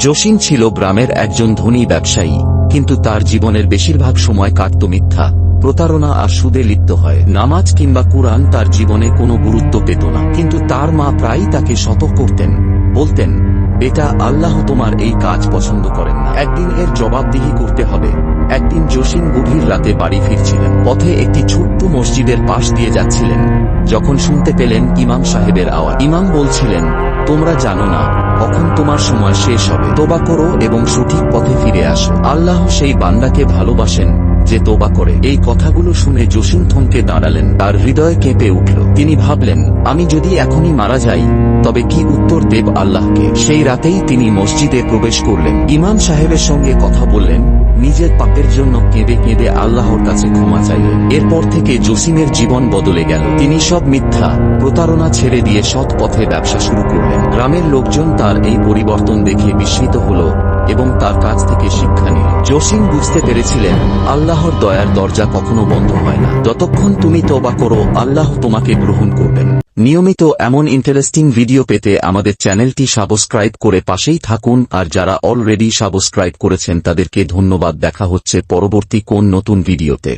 জসিম ছিল গ্রামের একজন ধনী ব্যবসায়ী, কিন্তু তার জীবনের বেশিরভাগ সময় কাটত মিথ্যা, প্রতারণা আর সুদে লিপ্ত হয়। নামাজ কিংবা কুরআন তার জীবনে কোনো গুরুত্ব পেত না, কিন্তু তার মা প্রায়ই তাকে সতর্ক করতেন, বলতেন, বেটা, আল্লাহ তোমার এই কাজ পছন্দ করেন না, একদিন এর জবাবদিহি করতে হবে। একদিন জসিম গভীর রাতে বাড়ি ফিরছিলেন। পথে একটি ছোট্ট মসজিদের পাশ দিয়ে যাচ্ছিলেন, যখন শুনতে পেলেন ইমাম সাহেবের আওয়াজ। ইমাম বলছিলেন, তোমরা জানো না কখন তোমার সময় শেষ হবে, তোবা করো এবং সঠিক পথে ফিরে আসো। আল্লাহ সেই বান্দাকে ভালোবাসেন যে তোবা করে। এই কথাগুলো শুনে জসিম থমকে দাঁড়ালেন, তার হৃদয় কেঁপে উঠল। তিনি ভাবলেন, আমি যদি এখনই মারা যাই তবে কি উত্তর দেব আল্লাহকে। সেই রাতেই তিনি মসজিদে প্রবেশ করলেন, ইমাম সাহেবের সঙ্গে কথা বললেন, নিজের পাপের জন্য কেঁদে কেঁদে আল্লাহর কাছে ক্ষমা চাইলেন। এরপর থেকে জসিমের জীবন বদলে গেল। তিনি সব মিথ্যা, প্রতারণা ছেড়ে দিয়ে সৎ পথে ব্যবসা শুরু করলেন। গ্রামের লোকজন তার এই পরিবর্তন দেখে বিস্মিত হল এবং তার কাছ থেকে শিক্ষা নিল। জসিম বুঝতে পেরেছিলেন, আল্লাহর দয়ার দরজা কখনো বন্ধ হয় না। যতক্ষণ তুমি তওবা করো, আল্লাহ তোমাকে গ্রহণ করবেন। নিয়মিত এমন ইন্টারেস্টিং ভিডিও পেতে আমাদের চ্যানেলটি সাবস্ক্রাইব করে পাশেই থাকুন, আর যারা অলরেডি সাবস্ক্রাইব করেছেন তাদেরকে ধন্যবাদ। দেখা হচ্ছে পরবর্তী কোন নতুন ভিডিওতে।